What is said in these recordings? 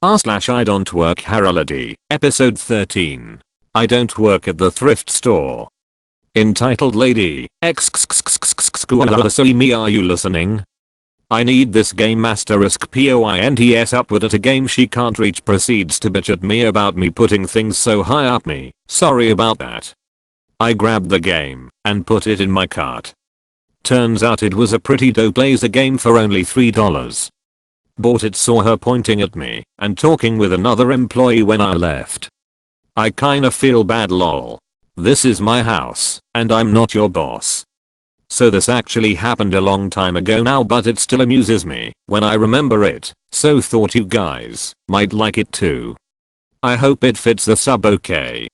r/IDontWorkHereLady, episode 13. I don't work at the thrift store. Entitled Lady, me, are you listening? I need this game *points upward at a game she can't reach proceeds to bitch at me about me putting things so high up me. Sorry about that. I grabbed the game and put it in my cart. Turns out it was a pretty dope laser game for only $3. Bought it, saw her pointing at me and talking with another employee when I left. I kinda feel bad, lol. This is my house and I'm not your boss. So this actually happened a long time ago now, but it still amuses me when I remember it, so thought you guys might like it too. I hope it fits the sub okay.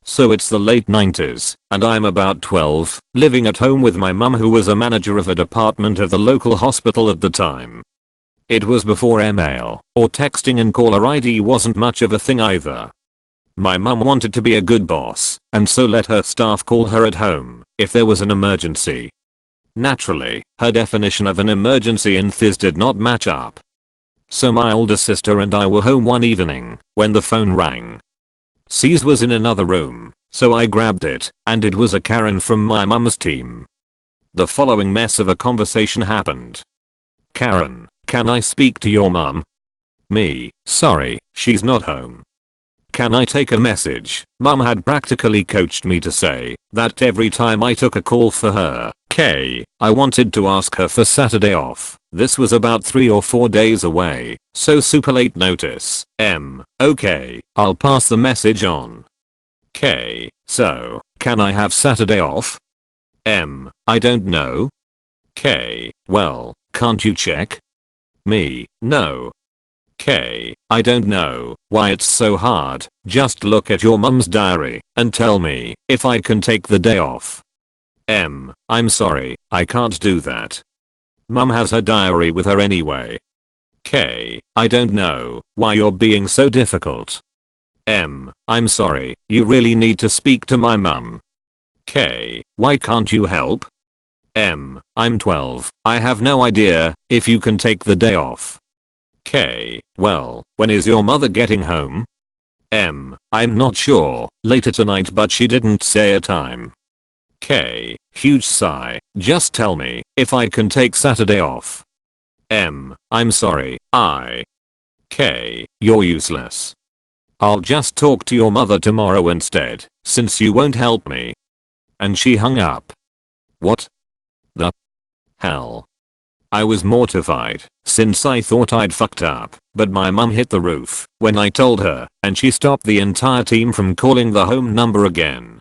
So it's the late 90s and I'm about 12, living at home with my mum, who was a manager of a department of the local hospital at the time. It was before email or texting, and caller ID wasn't much of a thing either. My mum wanted to be a good boss and so let her staff call her at home if there was an emergency. Naturally, her definition of an emergency in Thiz did not match up. So my older sister and I were home one evening when the phone rang. C's was in another room, so I grabbed it, and it was a Karen from my mum's team. The following mess of a conversation happened. Karen: "Can I speak to your mum?" Me: "Sorry, she's not home." "Can I take a message?" Mum had practically coached me to say that every time I took a call for her. I wanted to ask her for Saturday off. This was about 3 or 4 days away, so super late notice. Okay, I'll pass the message on. So, can I have Saturday off? I don't know. Well, can't you check? Me: "No. I don't know why it's so hard. Just look at your mum's diary and tell me if I can take the day off." I'm sorry, I can't do that. Mum has her diary with her anyway. I don't know why you're being so difficult. I'm sorry, you really need to speak to my mum. Why can't you help? I'm 12, I have no idea if you can take the day off. Well, when is your mother getting home? I'm not sure, later tonight, but she didn't say a time. Huge sigh, just tell me if I can take Saturday off. I'm sorry, you're useless. I'll just talk to your mother tomorrow instead, since you won't help me. And she hung up. What the hell? I was mortified, since I thought I'd fucked up, but my mum hit the roof when I told her, and she stopped the entire team from calling the home number again.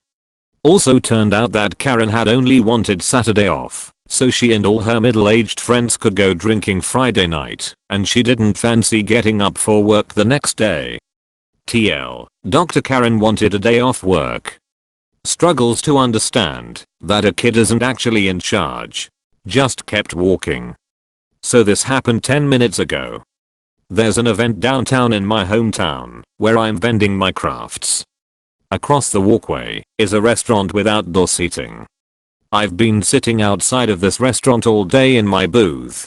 Also turned out that Karen had only wanted Saturday off, so she and all her middle-aged friends could go drinking Friday night, and she didn't fancy getting up for work the next day. TL, Dr. Karen wanted a day off work. Struggles to understand that a kid isn't actually in charge. Just kept walking. So this happened 10 minutes ago. There's an event downtown in my hometown where I'm vending my crafts. Across the walkway is a restaurant with outdoor seating. I've been sitting outside of this restaurant all day in my booth.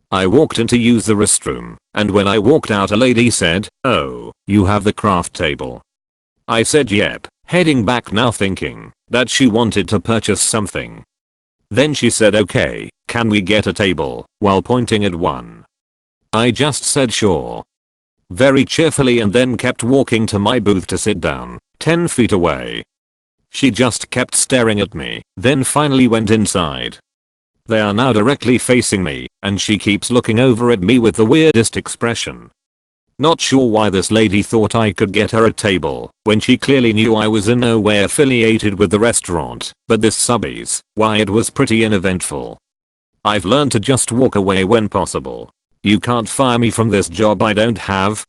I walked in to use the restroom, and when I walked out, a lady said, "Oh, you have the craft table." I said yep, heading back now thinking that she wanted to purchase something. Then she said, "Okay, can we get a table?" while pointing at one. I just said sure. Very cheerfully, and then kept walking to my booth to sit down, 10 feet away. She just kept staring at me, then finally went inside. They are now directly facing me, and she keeps looking over at me with the weirdest expression. Not sure why this lady thought I could get her a table when she clearly knew I was in no way affiliated with the restaurant, but this subbies, why, it was pretty uneventful. I've learned to just walk away when possible. You can't fire me from this job I don't have.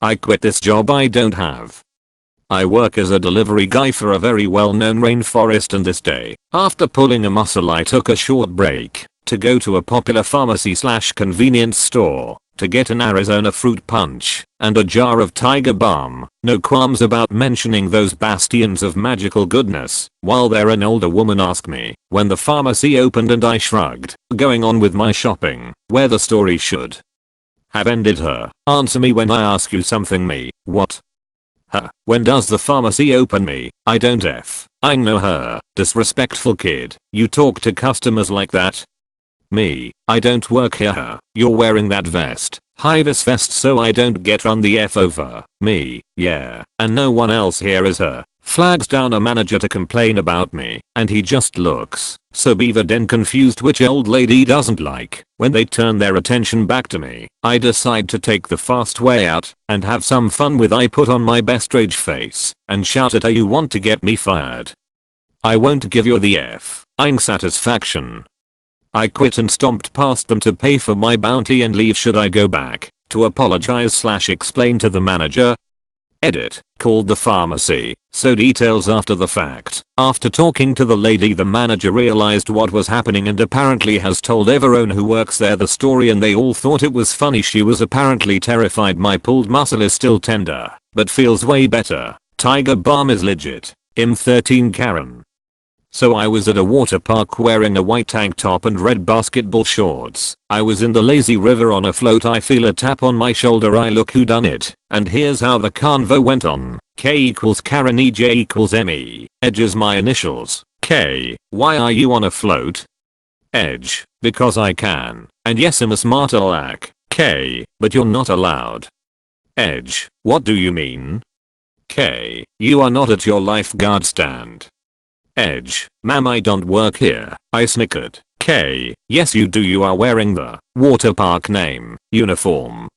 I quit this job I don't have. I work as a delivery guy for a very well-known rainforest, and this day, after pulling a muscle, I took a short break to go to a popular pharmacy/convenience store to get an Arizona fruit punch and a jar of Tiger Balm. No qualms about mentioning those bastions of magical goodness, while there an older woman asked me when the pharmacy opened, and I shrugged, going on with my shopping, where the story should Have ended her. Answer me when I ask you something me. What? Her. When does the pharmacy open me? I don't I know her. Disrespectful kid. You talk to customers like that? Me. I don't work here. You're wearing that vest. Hide this vest so I don't get run the F over. Me. Yeah. And no one else here is her. Flags down a manager to complain about me, and he just looks so beavered and confused, which old lady doesn't like. When they turn their attention back to me, I decide to take the fast way out and have some fun with I put on my best rage face and shout at her, you want to get me fired? I won't give you the F-ing satisfaction. I quit and stomped past them to pay for my bounty and leave. Should I go back to apologize / explain to the manager? Edit. Called the pharmacy. So details after the fact. After talking to the lady, the manager realized what was happening and apparently has told everyone who works there the story, and they all thought it was funny. She was apparently terrified. My pulled muscle is still tender, but feels way better. Tiger Balm is legit. M13 Karen. So I was at a water park wearing a white tank top and red basketball shorts. I was in the lazy river on a float. I feel a tap on my shoulder. I look, who done it? And here's how the convo went on. K equals Karen, EJ equals ME. Edge is my initials. K. Why are you on a float? Edge. Because I can. And yes, I'm a smart aleck. K. But you're not allowed. Edge. What do you mean? K. You are not at your lifeguard stand. Edge. Ma'am, I don't work here. I snickered. K. Yes you do, you are wearing the water park name uniform.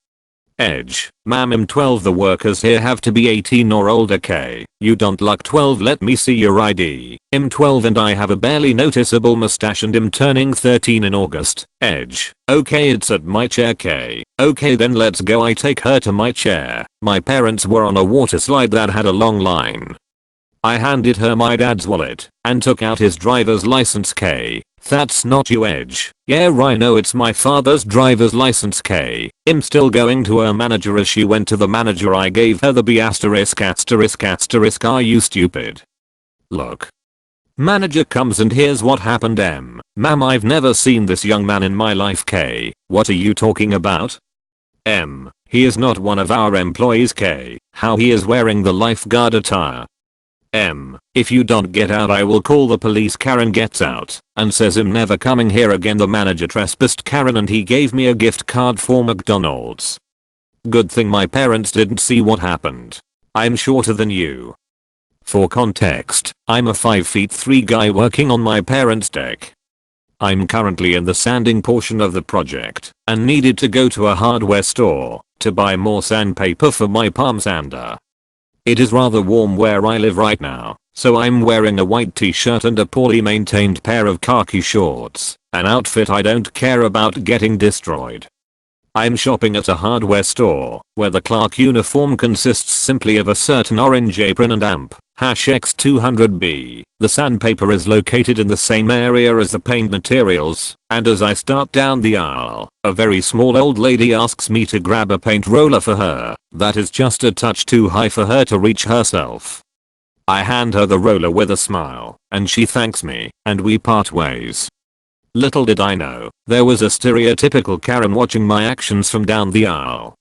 Edge. Ma'am, I'm 12, the workers here have to be 18 or older. K. You don't look 12, let me see your ID. I'm 12 and I have a barely noticeable mustache and I'm turning 13 in August. Edge. Okay, it's at my chair. K. Okay then let's go. I take her to my chair. My parents were on a water slide that had a long line. I handed her my dad's wallet and took out his driver's license. K. That's not you. Edge. Yeah, I know, it's my father's driver's license. K. I'm still going to her manager. As she went to the manager, I gave her the B*******. Are you stupid? Look. Manager comes and here's what happened. Ma'am, I've never seen this young man in my life. K. What are you talking about? He is not one of our employees. K. How he is wearing the lifeguard attire. If you don't get out I will call the police. Karen gets out and says I'm never coming here again. The manager trespassed Karen and he gave me a gift card for McDonald's. Good thing my parents didn't see what happened. I'm shorter than you. For context, I'm a 5'3" guy working on my parents' deck. I'm currently in the sanding portion of the project and needed to go to a hardware store to buy more sandpaper for my palm sander. It is rather warm where I live right now, so I'm wearing a white t-shirt and a poorly maintained pair of khaki shorts, an outfit I don't care about getting destroyed. I'm shopping at a hardware store where the clerk uniform consists simply of a certain orange apron and amp #X200B. The sandpaper is located in the same area as the paint materials, and as I start down the aisle, a very small old lady asks me to grab a paint roller for her that is just a touch too high for her to reach herself. I hand her the roller with a smile, and she thanks me, and we part ways. Little did I know, there was a stereotypical Karen watching my actions from down the aisle.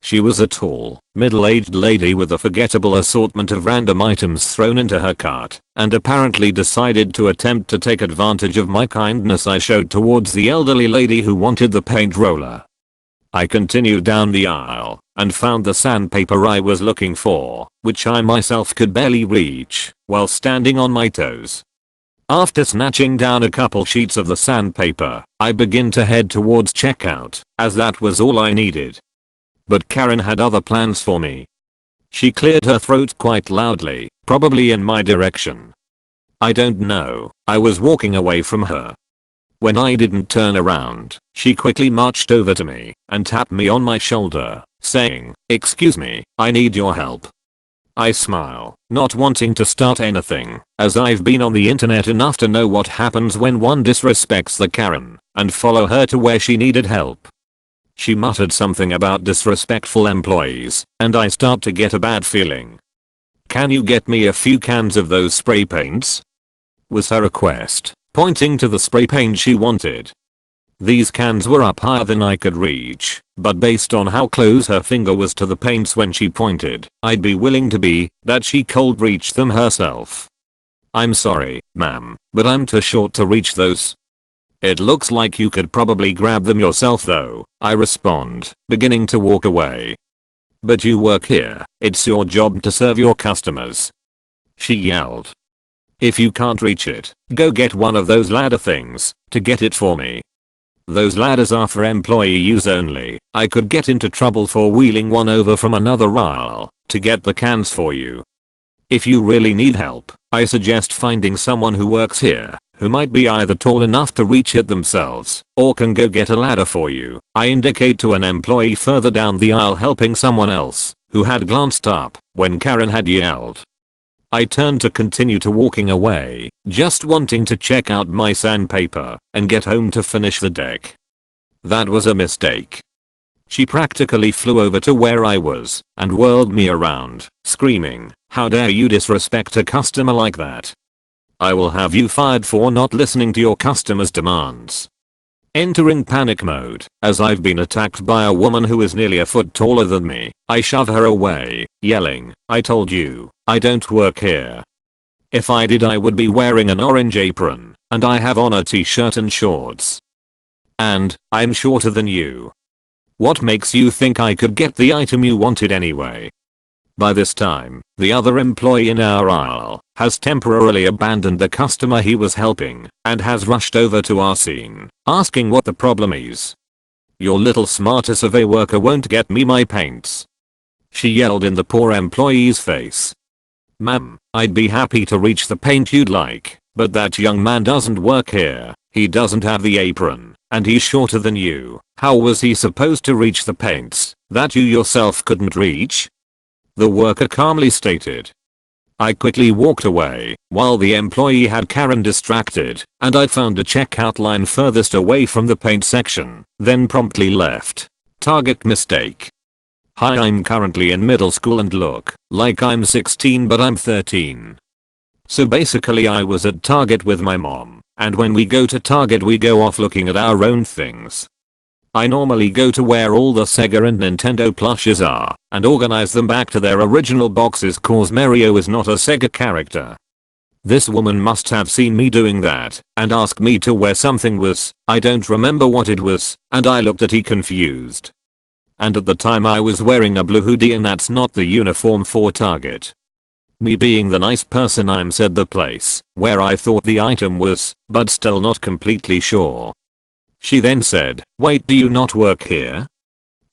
She was a tall, middle-aged lady with a forgettable assortment of random items thrown into her cart, and apparently decided to attempt to take advantage of my kindness I showed towards the elderly lady who wanted the paint roller. I continued down the aisle and found the sandpaper I was looking for, which I myself could barely reach while standing on my toes. After snatching down a couple sheets of the sandpaper, I begin to head towards checkout, as that was all I needed. But Karen had other plans for me. She cleared her throat quite loudly, probably in my direction. I don't know, I was walking away from her. When I didn't turn around, she quickly marched over to me and tapped me on my shoulder, saying, "Excuse me, I need your help." I smile, not wanting to start anything, as I've been on the internet enough to know what happens when one disrespects the Karen, and follow her to where she needed help. She muttered something about disrespectful employees, and I start to get a bad feeling. "Can you get me a few cans of those spray paints?" was her request, pointing to the spray paint she wanted. These cans were up higher than I could reach, but based on how close her finger was to the paints when she pointed, I'd be willing to be that she cold reached them herself. I'm sorry, ma'am, but I'm too short to reach those. It looks like you could probably grab them yourself though, I respond, beginning to walk away. But you work here, it's your job to serve your customers. She yelled. If you can't reach it, go get one of those ladder things to get it for me. Those ladders are for employee use only. I could get into trouble for wheeling one over from another aisle to get the cans for you. If you really need help, I suggest finding someone who works here who might be either tall enough to reach it themselves or can go get a ladder for you. I indicate to an employee further down the aisle helping someone else who had glanced up when Karen had yelled. I turned to continue to walking away, just wanting to check out my sandpaper and get home to finish the deck. That was a mistake. She practically flew over to where I was and whirled me around, screaming, "How dare you disrespect a customer like that? I will have you fired for not listening to your customers' demands." Entering panic mode, as I've been attacked by a woman who is nearly a foot taller than me, I shove her away, yelling, "I told you, I don't work here. If I did I would be wearing an orange apron, and I have on a t-shirt and shorts. And, I'm shorter than you. What makes you think I could get the item you wanted anyway?" By this time, the other employee in our aisle has temporarily abandoned the customer he was helping and has rushed over to our scene, asking what the problem is. "Your little smarter survey worker won't get me my paints," she yelled in the poor employee's face. "Ma'am, I'd be happy to reach the paint you'd like, but that young man doesn't work here. He doesn't have the apron, and he's shorter than you. How was he supposed to reach the paints that you yourself couldn't reach?" the worker calmly stated. I quickly walked away while the employee had Karen distracted, and I found a checkout line furthest away from the paint section, then promptly left. Target mistake. Hi, I'm currently in middle school and look like I'm 16 but I'm 13. So basically I was at Target with my mom, and when we go to Target we go off looking at our own things. I normally go to where all the Sega and Nintendo plushes are and organize them back to their original boxes cause Mario is not a Sega character. This woman must have seen me doing that and asked me to where something was. I don't remember what it was, and I looked at it confused. And at the time I was wearing a blue hoodie and that's not the uniform for Target. Me being the nice person I'm said the place where I thought the item was, but still not completely sure. She then said, "Wait, do you not work here?"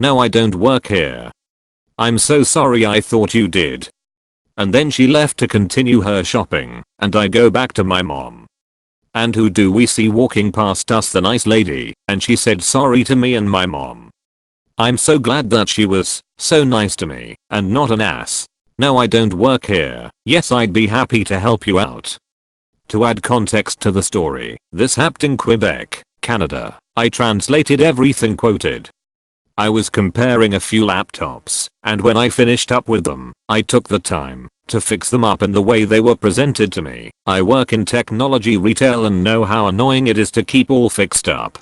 "No, I don't work here." "I'm so sorry, I thought you did." And then she left to continue her shopping, and I go back to my mom. And who do we see walking past us? The nice lady, and she said sorry to me and my mom. I'm so glad that she was so nice to me and not an ass. "No, I don't work here. Yes, I'd be happy to help you out." To add context to the story, this happened in Quebec, Canada. I translated everything quoted. I was comparing a few laptops, and when I finished up with them, I took the time to fix them up in the way they were presented to me. I work in technology retail and know how annoying it is to keep all fixed up.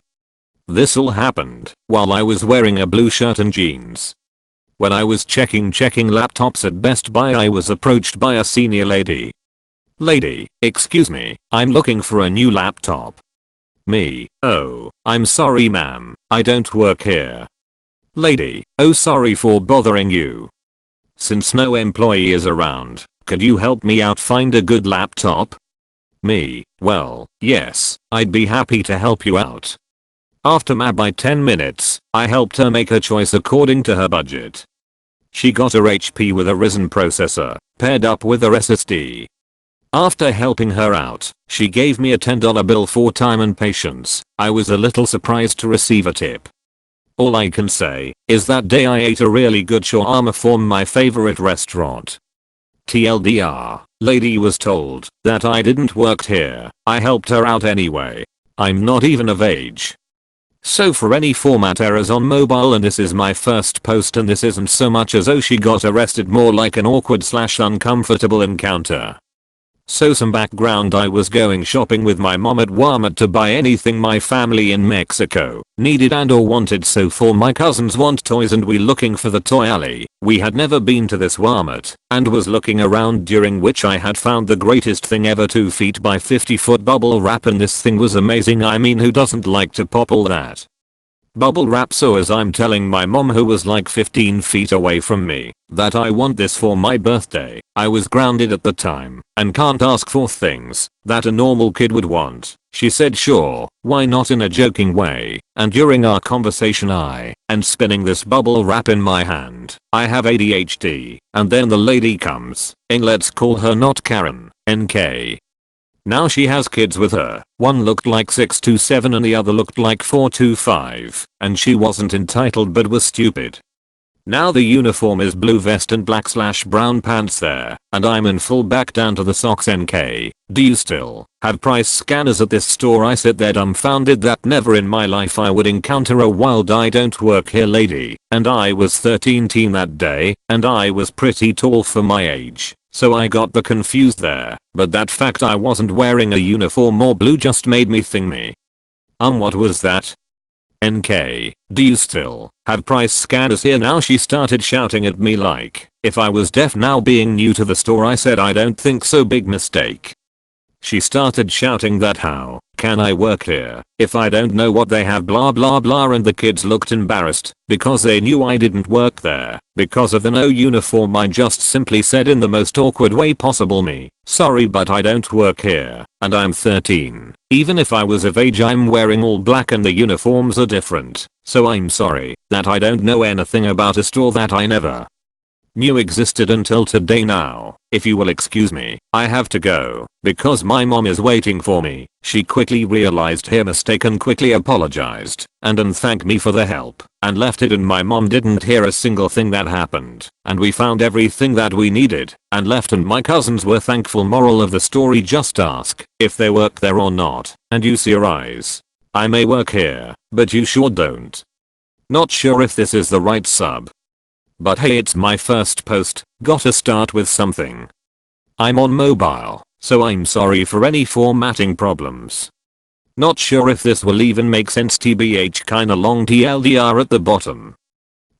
This all happened while I was wearing a blue shirt and jeans. When I was checking laptops at Best Buy, I was approached by a senior lady. "Lady, excuse me, I'm looking for a new laptop." Me, "Oh, I'm sorry ma'am, I don't work here." Lady, "Oh, sorry for bothering you. Since no employee is around, could you help me out find a good laptop?" Me, "Well, yes, I'd be happy to help you out." After maybe 10 minutes, I helped her make her choice according to her budget. She got a HP with a Ryzen processor, paired up with a SSD. After helping her out, she gave me a $10 bill for time and patience. I was a little surprised to receive a tip. All I can say is that day I ate a really good shawarma from my favorite restaurant. TLDR, lady was told that I didn't work here. I helped her out anyway. I'm not even of age. So for any format errors on mobile, and this is my first post and this isn't so much as oh she got arrested, more like an awkward/uncomfortable encounter. So some background, I was going shopping with my mom at Walmart to buy anything my family in Mexico needed and or wanted, so for my cousins want toys and we looking for the toy alley. We had never been to this Walmart and was looking around, during which I had found the greatest thing ever, 2 feet by 50-foot bubble wrap, and this thing was amazing. I mean, who doesn't like to pop all that bubble wrap? So as I'm telling my mom, who was like 15 feet away from me, that I want this for my birthday, I was grounded at the time and can't ask for things that a normal kid would want. She said sure, why not, in a joking way, and during our conversation and spinning this bubble wrap in my hand. I have ADHD, and then the lady comes in, let's call her not Karen, NK. Now she has kids with her. One looked like 6'7" and the other looked like 4'5", and she wasn't entitled but was stupid. Now the uniform is blue vest and black/brown pants there, and I'm in full back down to the socks. NK, do you still have price scanners at this store? I sit there dumbfounded that never in my life I would encounter a wild I don't work here lady, and I was 13 teen that day, and I was pretty tall for my age. So I got the confused there, but that fact I wasn't wearing a uniform or blue just made me think what was that? NK, do you still have price scanners here? Now she started shouting at me like if I was deaf. Now being new to the store, I said I don't think so, big mistake. She started shouting that how can I work here if I don't know what they have, blah blah blah, and the kids looked embarrassed because they knew I didn't work there because of the no uniform. I just simply said in the most awkward way possible, sorry but I don't work here and I'm 13. Even if I was of age, I'm wearing all black and the uniforms are different, so I'm sorry that I don't know anything about a store that I never knew existed until today. Now, if you will excuse me, I have to go because my mom is waiting for me. She quickly realized her mistake and quickly apologized and thanked me for the help and left it, and my mom didn't hear a single thing that happened, and we found everything that we needed and left, and my cousins were thankful. Moral of the story: just ask if they work there or not and use your eyes. I may work here, but you sure don't. Not sure if this is the right sub, but hey, it's my first post, gotta start with something. I'm on mobile, so I'm sorry for any formatting problems. Not sure if this will even make sense, tbh, kinda long TLDR at the bottom.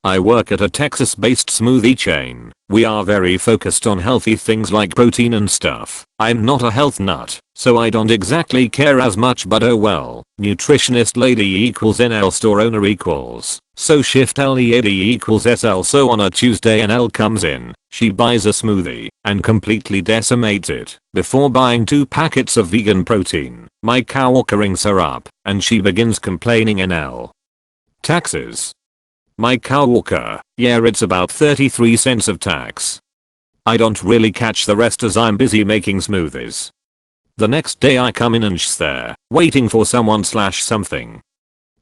I work at a Texas-based smoothie chain. We are very focused on healthy things like protein and stuff. I'm not a health nut, so I don't exactly care as much, but oh well. Nutritionist lady equals NL, store owner equals. So shift LEAD equals SL. So on a Tuesday NL comes in, she buys a smoothie and completely decimates it before buying 2 packets of vegan protein. My coworker rings her up and she begins complaining. NL. Taxes. My coworker, yeah, it's about 33 cents of tax. I don't really catch the rest as I'm busy making smoothies. The next day I come in and she's there, waiting for someone/something.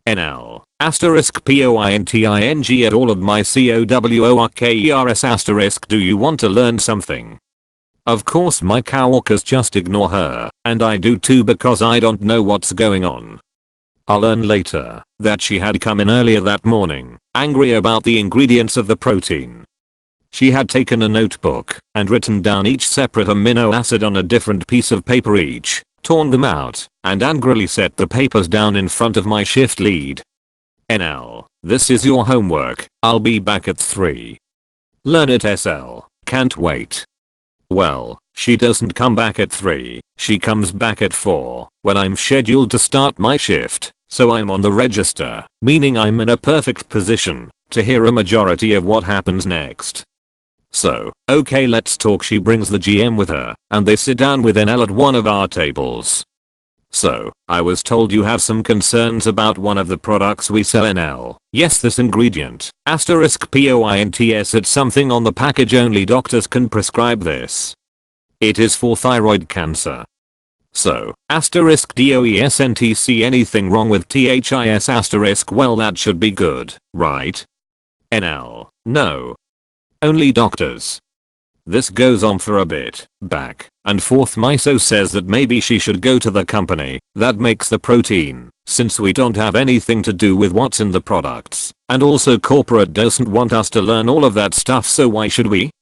NL, *POINTING at all of my COWORKERS *. Do you want to learn something? Of course my coworkers just ignore her, and I do too because I don't know what's going on. I'll learn later that she had come in earlier that morning, angry about the ingredients of the protein. She had taken a notebook and written down each separate amino acid on a different piece of paper each, torn them out, and angrily set the papers down in front of my shift lead. NL, this is your homework, I'll be back at 3. Learn it SL, can't wait. Well, she doesn't come back at 3, she comes back at 4, when I'm scheduled to start my shift, so I'm on the register, meaning I'm in a perfect position to hear a majority of what happens next. So, okay, let's talk. She brings the GM with her, and they sit down with NL at one of our tables. So, I was told you have some concerns about one of the products we sell. NL, yes, this ingredient, *POINTS, it's something on the package, only doctors can prescribe this. It is for thyroid cancer. So, *DOESNTC, anything wrong with THIS*? Well, that should be good, right? NL, no. Only doctors. This goes on for a bit, back and forth. Miso says that maybe she should go to the company that makes the protein, since we don't have anything to do with what's in the products, and also corporate doesn't want us to learn all of that stuff, so why should we?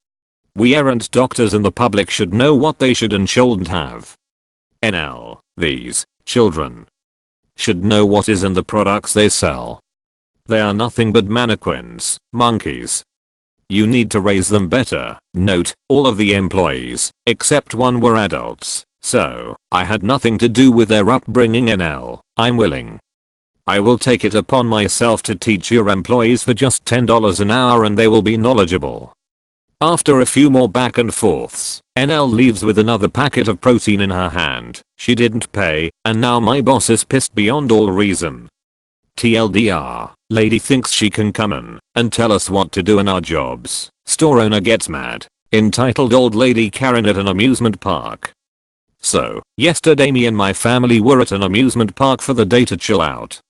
We aren't doctors and the public should know what they should and shouldn't have. NL, these children should know what is in the products they sell. They are nothing but mannequins, monkeys. You need to raise them better. Note, all of the employees, except one were adults, so I had nothing to do with their upbringing. NL, I'm willing. I will take it upon myself to teach your employees for just $10 an hour and they will be knowledgeable. After a few more back and forths, NL leaves with another packet of protein in her hand. She didn't pay, and now my boss is pissed beyond all reason. TLDR, lady thinks she can come in and tell us what to do in our jobs. Store owner gets mad. Entitled Old Lady Karen at an amusement park. So, yesterday me and my family were at an amusement park for the day to chill out.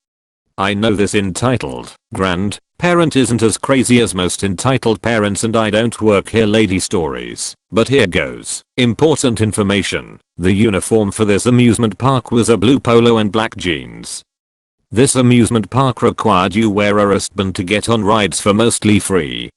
I know this entitled grandparent isn't as crazy as most entitled parents and I don't work here lady stories, but here goes. Important information. The uniform for this amusement park was a blue polo and black jeans. This amusement park required you wear a wristband to get on rides for mostly free.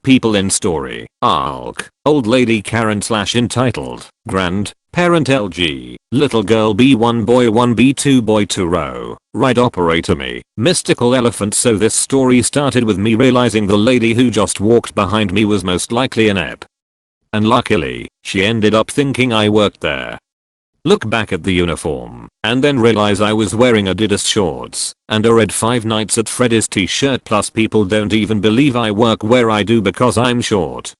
People in story. ALK. Old Lady Karen / entitled grandparent LG. Little girl B1 boy 1 B2 boy 2 row. Ride operator me. Mystical elephant. So this story started with me realizing the lady who just walked behind me was most likely an ep. And luckily, she ended up thinking I worked there. Look back at the uniform, and then realize I was wearing Adidas shorts, and a red Five Nights at Freddy's t-shirt plus people don't even believe I work where I do because I'm short.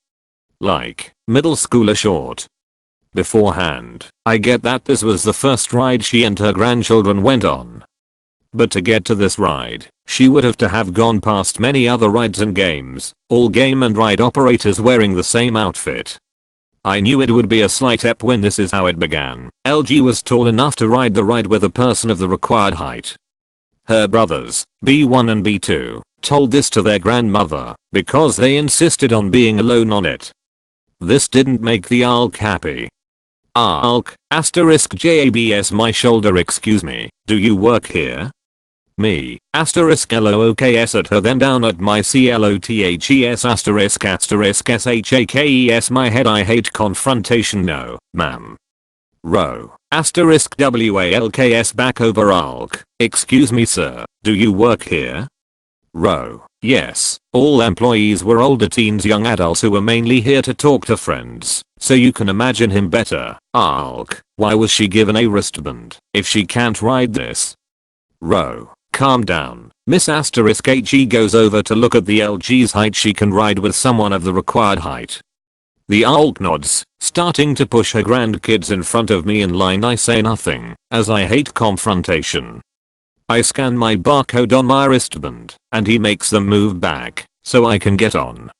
Like, middle schooler short. Beforehand, I get that this was the first ride she and her grandchildren went on. But to get to this ride, she would have to have gone past many other rides and games, all game and ride operators wearing the same outfit. I knew it would be a slight ep when this is how it began. LG was tall enough to ride the ride with a person of the required height. Her brothers, B1 and B2, told this to their grandmother because they insisted on being alone on it. This didn't make the ALK happy. ALK, *JABS my shoulder excuse me, do you work here? Me, *LOOKS at her then down at my CLOTHES *SHAKES my head I hate confrontation no, ma'am. Row, *WALKS back over ALK, excuse me sir, do you work here? Row, yes, all employees were older teens young adults who were mainly here to talk to friends, so you can imagine him better. ALK, why was she given a wristband if she can't ride this? Row, calm down. Miss *HE goes over to look at the LG's height she can ride with someone of the required height. The ALK nods, starting to push her grandkids in front of me in line. I say nothing, as I hate confrontation. I scan my barcode on my wristband, and he makes them move back, so I can get on.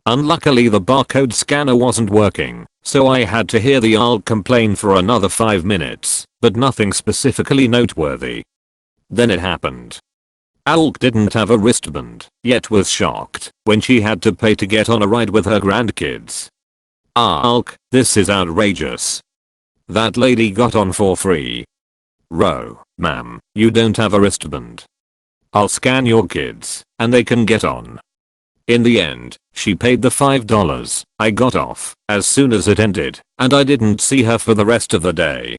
Unluckily the barcode scanner wasn't working, so I had to hear the ALK complain for another 5 minutes, but nothing specifically noteworthy. Then it happened. ALK didn't have a wristband, yet was shocked when she had to pay to get on a ride with her grandkids. ALK, this is outrageous. That lady got on for free. Row, ma'am, you don't have a wristband. I'll scan your kids, and they can get on. In the end, she paid the $5. I got off as soon as it ended, and I didn't see her for the rest of the day.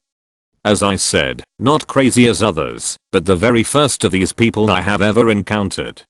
As I said, not crazy as others, but the very first of these people I have ever encountered.